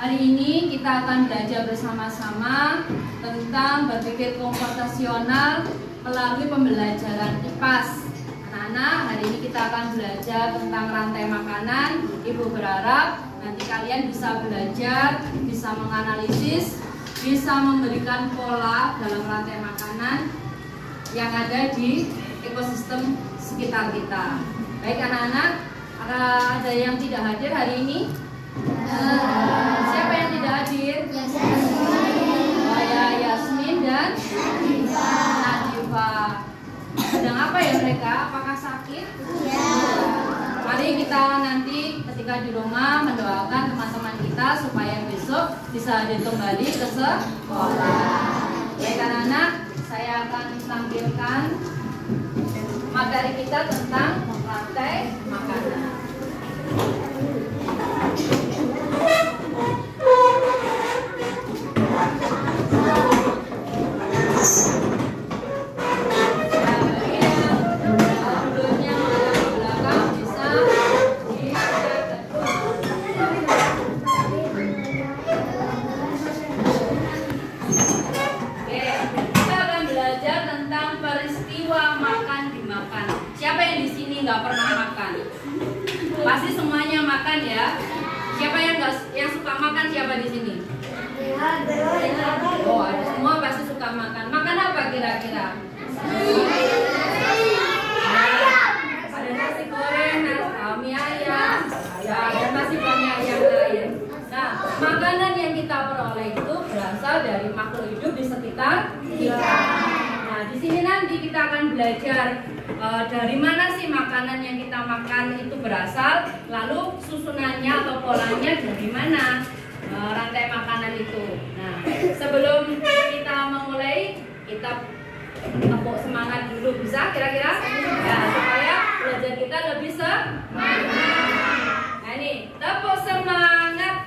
Hari ini kita akan belajar bersama-sama tentang berpikir komputasional melalui pembelajaran IPAS. Anak-anak, hari ini kita akan belajar tentang rantai makanan. Ibu berharap nanti kalian bisa belajar, bisa menganalisis, bisa memberikan pola dalam rantai makanan yang ada di ekosistem sekitar kita. Baik anak-anak, ada yang tidak hadir hari ini? Siapa yang tidak hadir? Saya Yasmin dan Nadifa. Sedang apa ya mereka? Apakah sakit? Mari kita nanti ketika di rumah mendoakan teman-teman kita supaya besok bisa hadir kembali ke sekolah. Baik anak-anak, saya akan tampilkan materi kita tentang rantai makanan. Nggak pernah makan, pasti semuanya makan ya. Siapa yang suka makan? Siapa di sini? Oh, ada semua pasti suka makan. Makan apa kira-kira? Ada nasi goreng, mie ayam, ya, dan masih banyak yang lain. Nah, makanan yang kita peroleh itu berasal dari makhluk hidup di sekitar kita. Nah, di sini nanti kita akan belajar dari mana sih makanan yang kita makan itu berasal, lalu susunannya atau polanya dari mana rantai makanan itu. Nah, sebelum kita memulai, kita tepuk semangat dulu, bisa kira-kira? Ya, supaya belajar kita lebih semangat. Nah ini, tepuk semangat.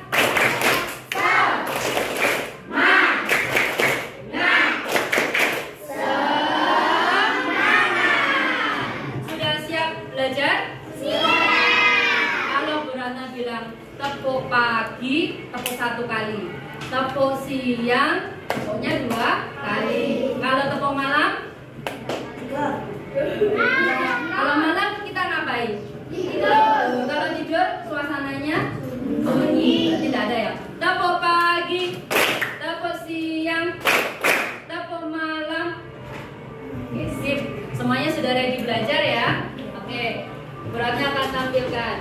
Tepuk pagi, tepuk 1 kali. Tepuk siang, tepuknya 2 kali. Kalau tepuk malam? Kalau malam kita ngapain? Tidur. Kalau tidur suasananya sunyi, tidak ada ya. Tepuk pagi, tepuk siang, tepuk malam. Oke, sip. Semuanya sudah ready belajar ya? Oke, beratnya akan tampilkan.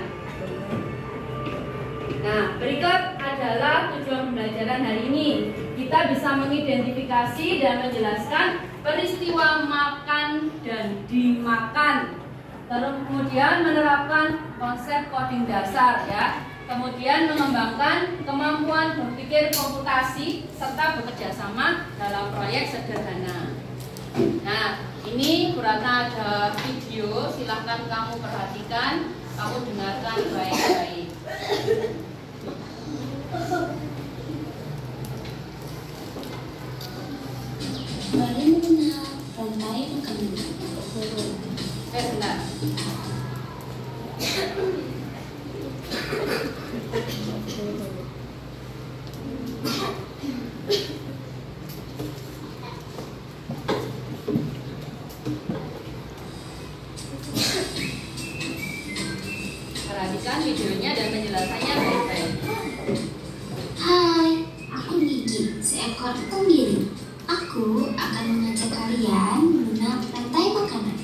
Nah, berikut adalah tujuan pembelajaran hari ini. Kita bisa mengidentifikasi dan menjelaskan peristiwa makan dan dimakan. Kemudian menerapkan konsep coding dasar ya. Kemudian mengembangkan kemampuan berpikir komputasi serta bekerja sama dalam proyek sederhana. Nah, ini Bu Ratna ada video, silahkan kamu perhatikan, kamu dengarkan baik-baik. Mari mengenal rantai makanan. Benar. Perhatikan videonya dan penjelasannya baik-baik. Hai, aku Gigi, seekor tenggiri. Aku akan mengajak kalian mengenal rantai makanan.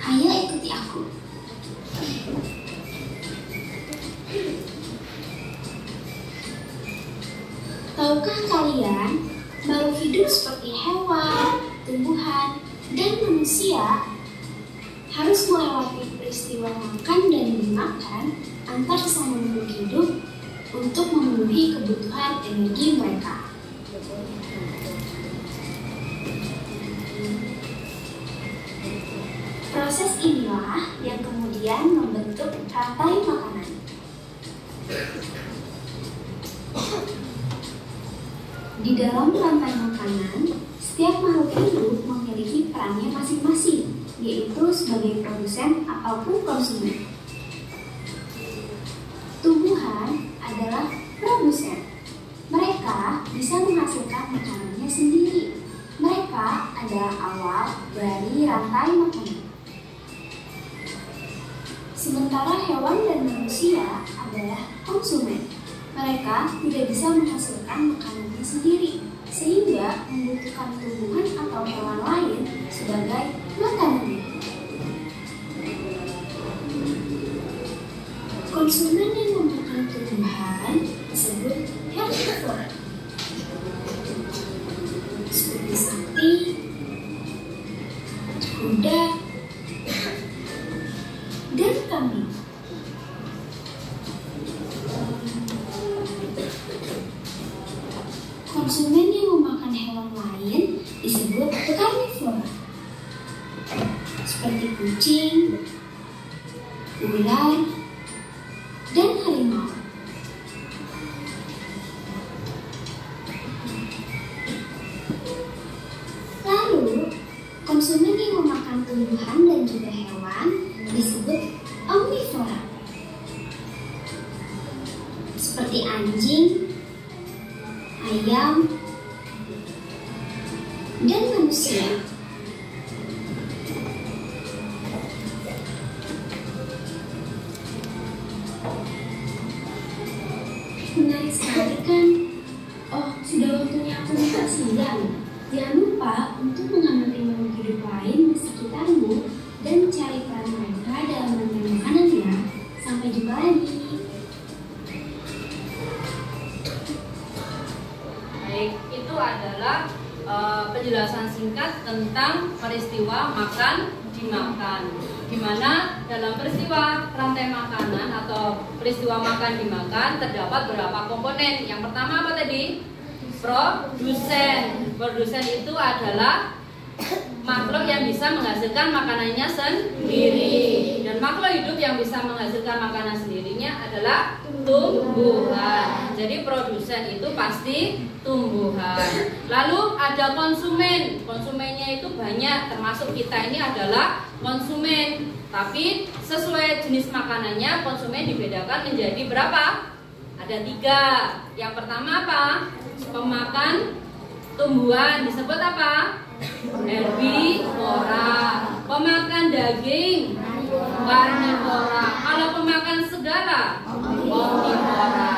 Ayo ikuti aku. Tahukah kalian, makhluk hidup seperti hewan, tumbuhan, dan manusia harus melewati peristiwa makan dan dimakan antar sesama makhluk hidup untuk memenuhi kebutuhan energi mereka. Proses inilah yang kemudian membentuk rantai makanan. Di dalam rantai makanan, setiap makhluk hidup memiliki perannya masing-masing, yaitu sebagai produsen ataupun konsumen. Tumbuhan adalah produsen, Sementara bisa menghasilkan makanannya sendiri. Mereka adalah awal dari rantai makanan. Sementara hewan dan manusia adalah konsumen. Mereka tidak bisa menghasilkan makanannya sendiri, sehingga membutuhkan tumbuhan atau hewan lain sebagai makanannya. Konsumen yang memakan tumbuhan disebut herbivore, seperti sapi, kuda, dan kambing. Konsumen yang memakan hewan lain disebut karnivora, seperti kucing, ular, dan harimau. Lalu, konsumen yang memakan tumbuhan dan juga hewan disebut omnivora, seperti anjing, ayam, dan manusia. Menarik sekali kan? Oh, sudah waktunya aku makan siang. Jangan lupa untuk mengamati makhluk hidup lain di sekitarmu dan cari peran mereka dalam rantai makanan ya. Sampai jumpa lagi. Baik, itu adalah penjelasan singkat tentang peristiwa makan dimakan. Di mana dalam peristiwa rantai makanan atau peristiwa makan dimakan terdapat beberapa komponen. Yang pertama apa tadi? Produsen. Produsen itu adalah makhluk yang bisa menghasilkan makanannya sendiri. Dan makhluk hidup yang bisa menghasilkan makanan sendirinya adalah tumbuhan. Jadi produsen itu pasti tumbuhan. Lalu ada konsumen. Konsumennya itu banyak, termasuk kita ini adalah konsumen. Tapi sesuai jenis makanannya konsumen dibedakan menjadi berapa? Ada 3. Yang pertama apa? Pemakan tumbuhan, disebut apa? Herbivora. Pemakan daging, karnivora. Kalau pemakan segala, omnivora.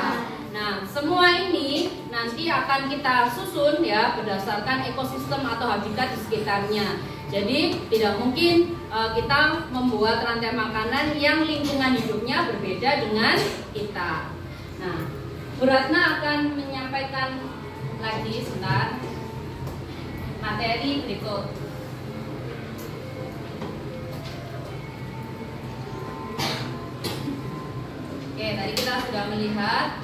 Nah, semua ini nanti akan kita susun ya berdasarkan ekosistem atau habitat di sekitarnya. Jadi tidak mungkin kita membuat rantai makanan yang lingkungan hidupnya berbeda dengan kita. Nah, Bu Ratna akan menyampaikan lagi sebentar materi berikut. Oke, tadi kita sudah melihat.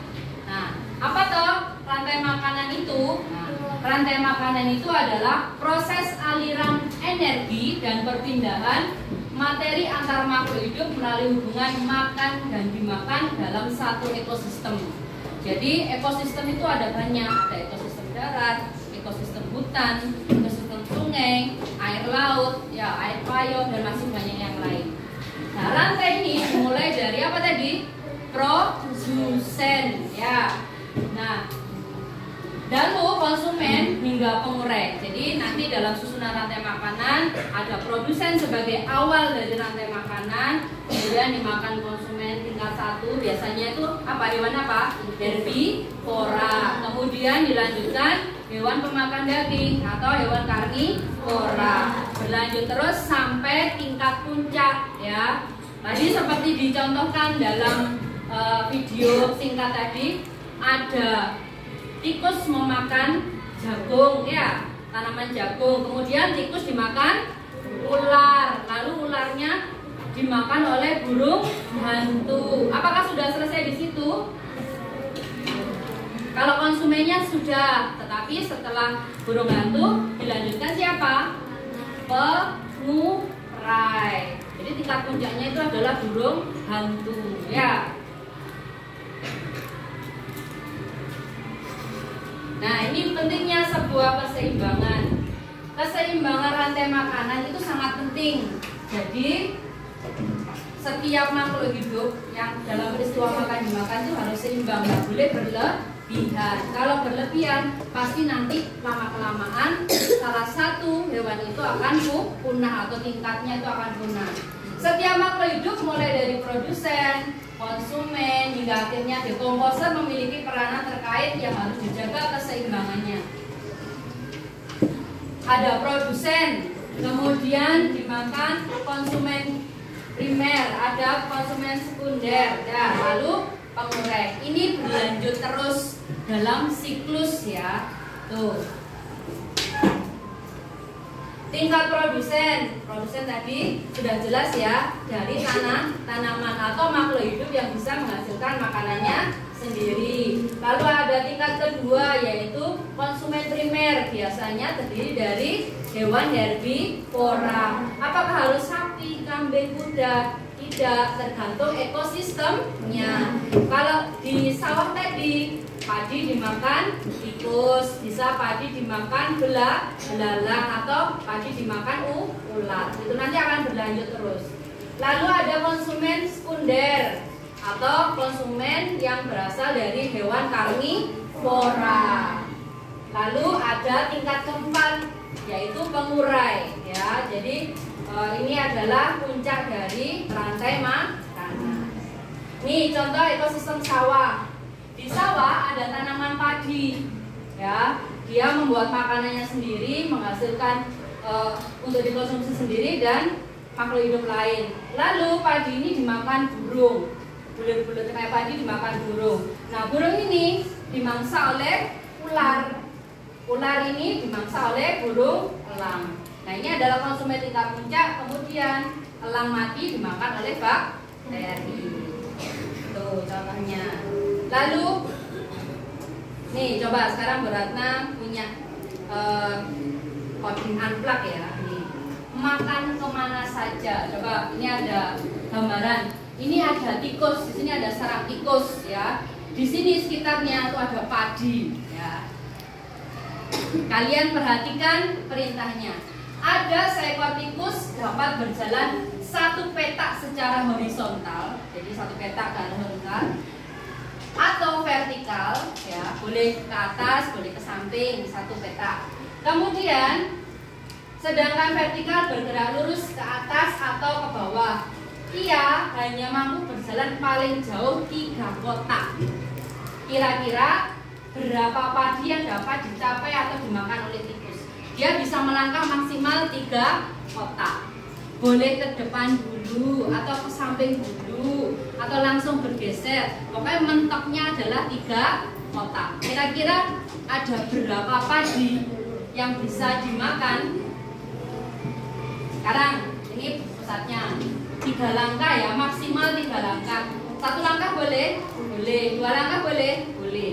Nah, apa toh rantai makanan itu? Nah, rantai makanan itu adalah proses aliran energi dan perpindahan materi antar makhluk hidup melalui hubungan makan dan dimakan dalam satu ekosistem. Jadi ekosistem itu ada banyak, ada ekosistem darat, ekosistem hutan, ekosistem sungai, air laut, ya air payau dan masih banyak yang lain. Nah, rantai ini dimulai dari apa tadi? Produsen, ya. Nah, lalu konsumen hingga pengurai. Jadi nanti dalam susunan rantai makanan ada produsen sebagai awal dari rantai makanan, kemudian dimakan konsumen tingkat 1. Biasanya itu apa? Hewan apa? Herbivora. Kemudian dilanjutkan hewan pemakan daging atau hewan karnivora. Berlanjut terus sampai tingkat puncak ya. Tadi seperti dicontohkan dalam video singkat tadi, ada tikus memakan jagung ya, tanaman jagung. Kemudian tikus dimakan ular, lalu ularnya dimakan oleh burung hantu. Apakah sudah selesai di situ? Kalau konsumennya sudah, tetapi setelah burung hantu dilanjutkan siapa? Pengurai. Jadi tingkat puncaknya itu adalah burung hantu ya. Nah, ini pentingnya sebuah keseimbangan. Keseimbangan rantai makanan itu sangat penting. Jadi setiap makhluk hidup yang dalam peristiwa makan dimakan itu harus seimbang, nggak boleh berlebihan. Kalau berlebihan pasti nanti lama-kelamaan salah satu hewan itu akan punah atau tingkatnya itu akan punah. Setiap makhluk hidup mulai dari produsen, konsumen hingga akhirnya dekomposer memiliki peranan terkait yang harus dijaga keseimbangannya. Ada produsen, kemudian dimakan konsumen primer, ada konsumen sekunder, dan lalu pengurai. Ini berlanjut terus dalam siklus ya. Tuh. Tingkat produsen tadi sudah jelas ya, dari tanaman atau makhluk hidup yang bisa menghasilkan makanannya sendiri. Lalu ada tingkat kedua yaitu konsumen primer, biasanya terdiri dari hewan herbivora. Apakah harus sapi, kambing, kuda? Tidak, tergantung ekosistemnya. Kalau di sawah tadi padi dimakan tikus, bisa padi dimakan belalang atau padi dimakan ulat. Itu nanti akan berlanjut terus. Lalu ada konsumen sekunder atau konsumen yang berasal dari hewan karnivora. Lalu ada tingkat keempat yaitu pengurai ya. Jadi ini adalah puncak dari rantai makanan. Nih contoh ekosistem sawah. Di sawah ada tanaman padi ya. Dia membuat makanannya sendiri, menghasilkan untuk dikonsumsi sendiri dan makhluk hidup lain. Lalu padi ini dimakan burung. Bulir-bulir kayak padi dimakan burung. Nah, burung ini dimangsa oleh ular. Ular ini dimangsa oleh burung elang. Nah, ini adalah konsumen tingkat puncak. Kemudian elang mati dimakan oleh bakteri. Tuh contohnya. Lalu nih coba sekarang Bu Ratna punya coding unplug ya. Nih. Makan kemana saja. Coba ini ada gambaran. Ini ada tikus, di sini ada sarang tikus ya. Di sini sekitarnya itu ada padi ya. Kalian perhatikan perintahnya. Ada seekor tikus dapat berjalan satu petak secara horizontal, jadi satu petak ke arah horizontal atau vertikal, ya boleh ke atas, boleh ke samping, satu petak. Kemudian, sedangkan vertikal bergerak lurus ke atas atau ke bawah. Ia hanya mampu berjalan paling jauh 3 kotak. Kira-kira berapa padi yang dapat dicapai atau dimakan oleh tikus? Dia bisa melangkah maksimal 3 kotak. Boleh ke depan dulu atau ke samping dulu atau langsung bergeser. Pokoknya mentoknya adalah 3 kotak. Kira-kira ada berapa padi yang bisa dimakan? Sekarang ini pusatnya 3 langkah ya, maksimal 3 langkah. 1 langkah boleh? Boleh. 2 langkah boleh? Boleh.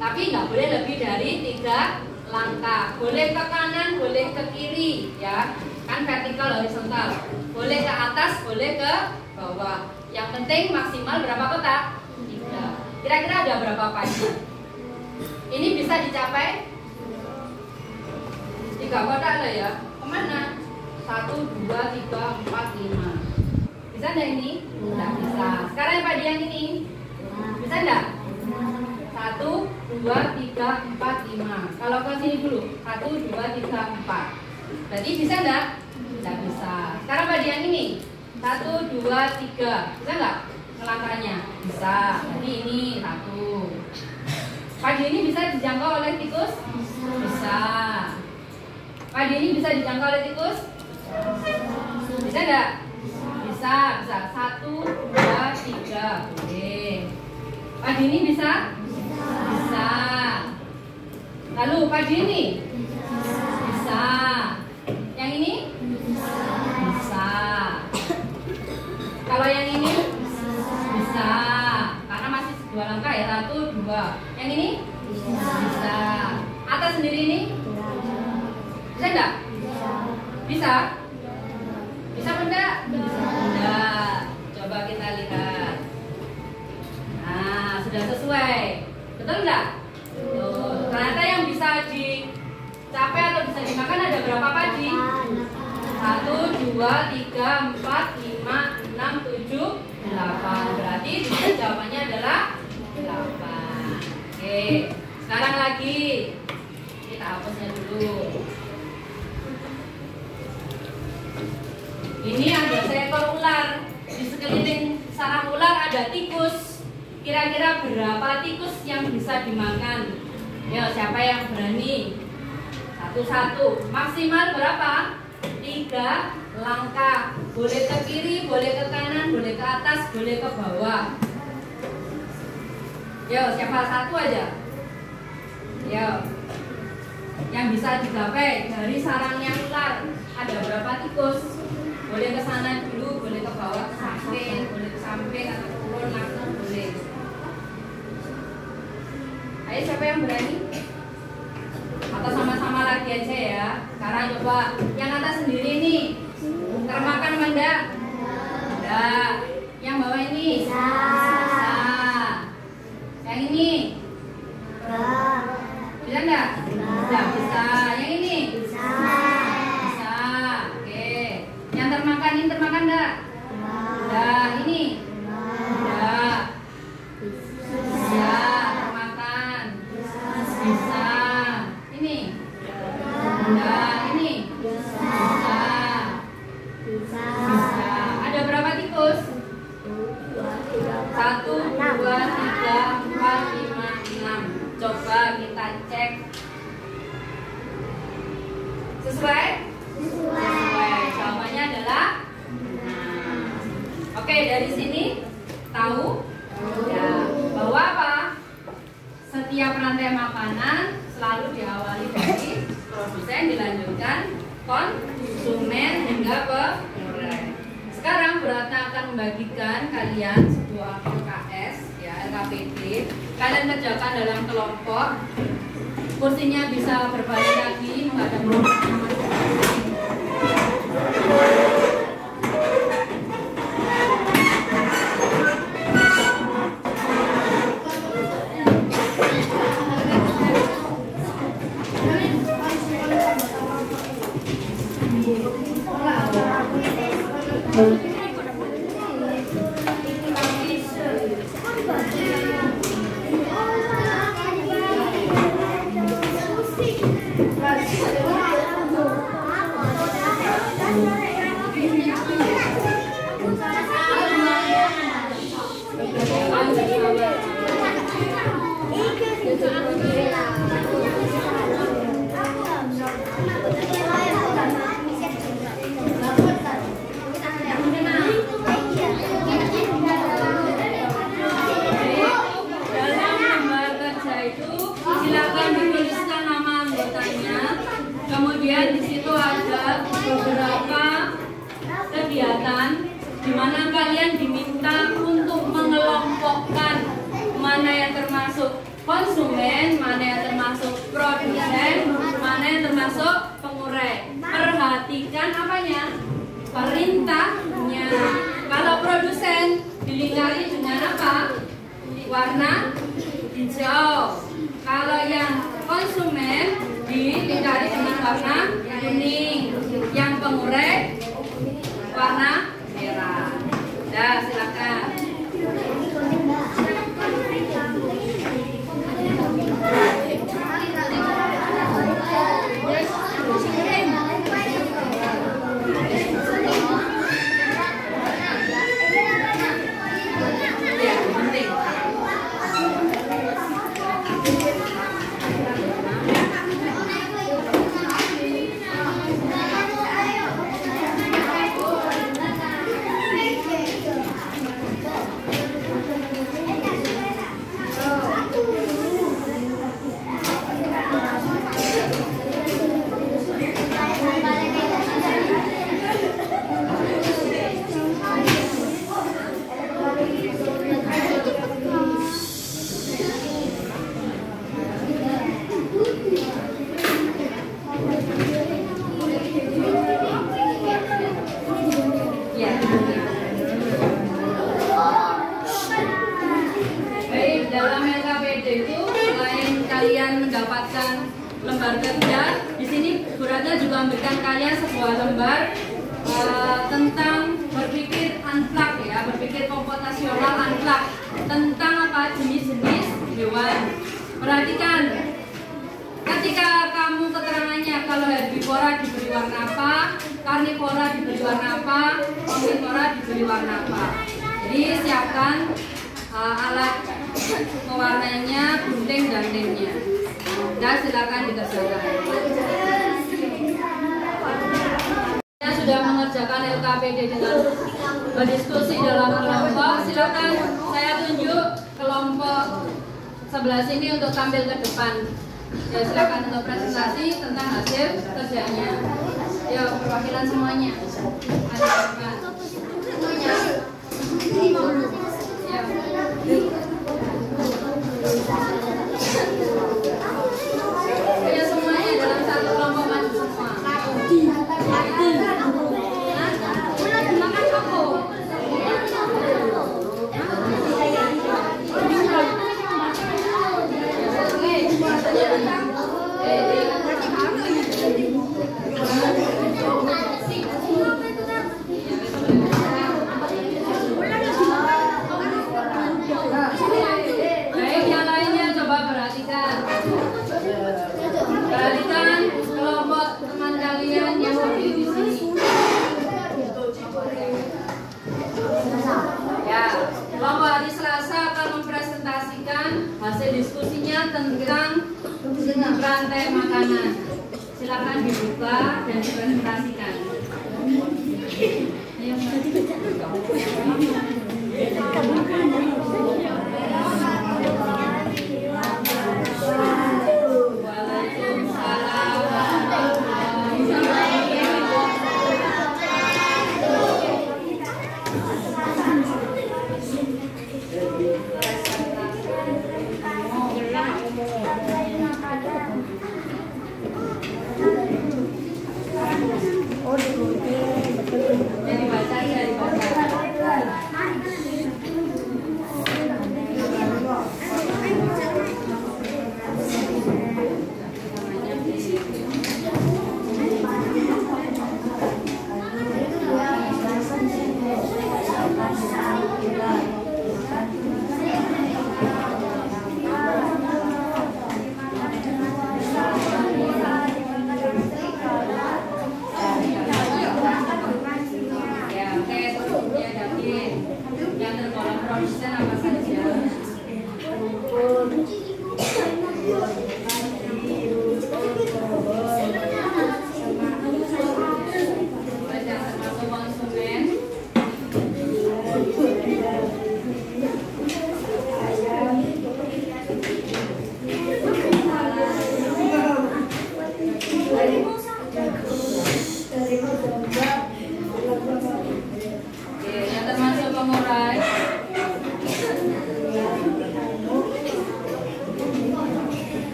Tapi nggak boleh lebih dari 3 langkah. Boleh ke kanan, boleh ke kiri ya. Kan vertikal horizontal. Boleh ke atas, boleh ke bawah. Yang penting maksimal berapa kotak? 3. Kira-kira ada berapa padi? Ini bisa dicapai 3 kotak loh ya. Kemana? 1, 2, 3, 4, 5. Bisa enggak ini? Tidak bisa. Sekarang yang padi yang ini bisa enggak? 1, 2, 3, 4, 5. Kalau ke sini dulu 1, 2, 3, 4. Berarti bisa enggak? Tidak bisa. Sekarang padi yang ini 1, 2, 3. Bisa enggak melangkahnya? Bisa. Jadi ini 1. Padi ini bisa dijangkau oleh tikus? Bisa. Padi ini bisa dijangkau oleh tikus? Bisa enggak? Bisa. 1, 2, 3. Boleh. Padi ini bisa? Bisa. Lalu padi ini? Bisa. Yang ini? Bisa. Kalau yang ini? Bisa. Karena masih 2 langkah ya. 1, 2. Yang ini? Bisa. Atas sendiri ini? Bisa enggak? Bisa. Bisa enggak? Bisa. Coba kita lihat. Nah, sudah sesuai. Betul enggak? Tuh, ternyata yang bisa dicapai atau bisa dimakan ada berapa padi? 1, 2, 3, 4, 5, 6, 7, 8. Berarti jawabannya adalah 8. Oke, sekarang lagi kita hapusnya dulu. Ini ada seekor ular. Di sekeliling sarang ular ada tikus. Kira-kira berapa tikus yang bisa dimakan? Ya, siapa yang berani? Satu-satu. Maksimal berapa? 3 langkah. Boleh ke kiri, boleh ke kanan, boleh ke atas, boleh ke bawah. Yo, siapa satu aja? Yo, yang bisa digapai dari sarangnya ular. Ada berapa tikus? Boleh ke sana dulu, boleh ke bawah, ke samping, boleh ke samping atau turun langsung boleh. Ayo, siapa yang berani? Atau sama-sama lagi aja ya. Sekarang coba yang atas sendiri nih. Termakan Manda? Enggak. Yang bawah ini? Bisa. Yang ini? Bisa enggak? Enggak bisa. Yang ini? Bisa. Bisa. Oke. Yang termakan ini termakan enggak? Enggak. Ini? Enggak. Bisa. Termakan. Bisa. Ini? Enggak. Ini? Bisa. Bisa. Ada berapa tikus? 1, 2, 3, 4, 5, 6. Coba kita cek. Sesuai? Sesuai. Jawabannya adalah Oke, dari sini tahu ya bahwa apa? Setiap rantai makanan selalu diawali dari produsen, dilanjutkan konsumen hingga pengurai. Sekarang Bu Ratna akan membagikan kalian sebuah LKS ya, LKPD. Kalian kerjakan dalam kelompok. Kursinya bisa berbalik lagi menghadap masing-masing. Kemudian di situ ada beberapa kegiatan di mana kalian diminta untuk mengelompokkan mana yang termasuk konsumen, mana yang termasuk produsen, mana yang termasuk pengurai. Perhatikan apanya? Perintahnya. Kalau produsen dilingkari dengan apa? Warna hijau. Kalau yang konsumen dilingkari dengan warna kuning, yang pengurai warna merah. Dah, silakan. Mendapatkan lembar kerja, di sini Bu Ratna juga memberikan kalian sebuah lembar tentang berpikir unplug ya, berpikir komputasional unplug, tentang apa jenis-jenis hewan. Perhatikan, ketika kamu keterangannya kalau herbivora diberi warna apa, karnivora diberi warna apa, omnivora diberi warna apa. Jadi siapkan alat pewarnanya, gunting dan lemnya. Dan silakan dikerjakan. Saya sudah mengerjakan LKPD dengan berdiskusi dalam kelompok. Silakan saya tunjuk kelompok sebelah sini untuk tampil ke depan. Ya, silakan untuk presentasi tentang hasil kerjanya. Ya, perwakilan semuanya. Ada apa? Semuanya. Ya. Ya, semuanya dalam satu kelompok maju semua. Baik, yang lainnya coba perhatikan. Perhatikan kelompok teman kalian yang berdiri di sini. Ya, kelompok hari Selasa akan mempresentasikan hasil diskusinya tentang rantai makanan. Silakan dibuka dan dipresentasikan.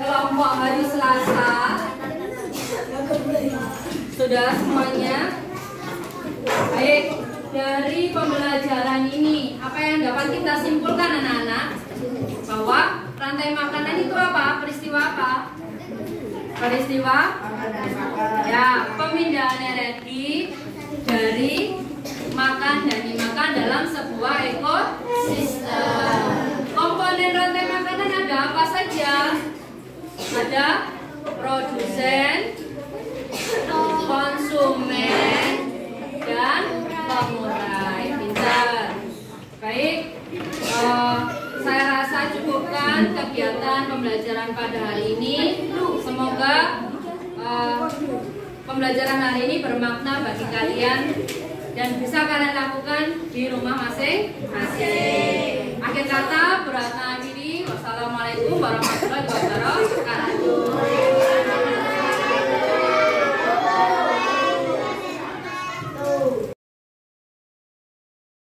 Kelompok hari Selasa sudah semuanya. Baik, dari pembelajaran ini apa yang dapat kita simpulkan anak-anak? Bahwa rantai makanan itu apa? Peristiwa apa? Peristiwa ya, pemindahan energi dari makan dan dimakan dalam sebuah ekosistem. Komponen rantai makanan ada apa saja? Ada produsen, konsumen, dan pengurai. Pintar. Baik, saya rasa cukupkan kegiatan pembelajaran pada hari ini. Semoga pembelajaran hari ini bermakna bagi kalian dan bisa kalian lakukan di rumah masing-masing. Akhir kata, beratna diri. Wassalamualaikum warahmatullahi wabarakatuh.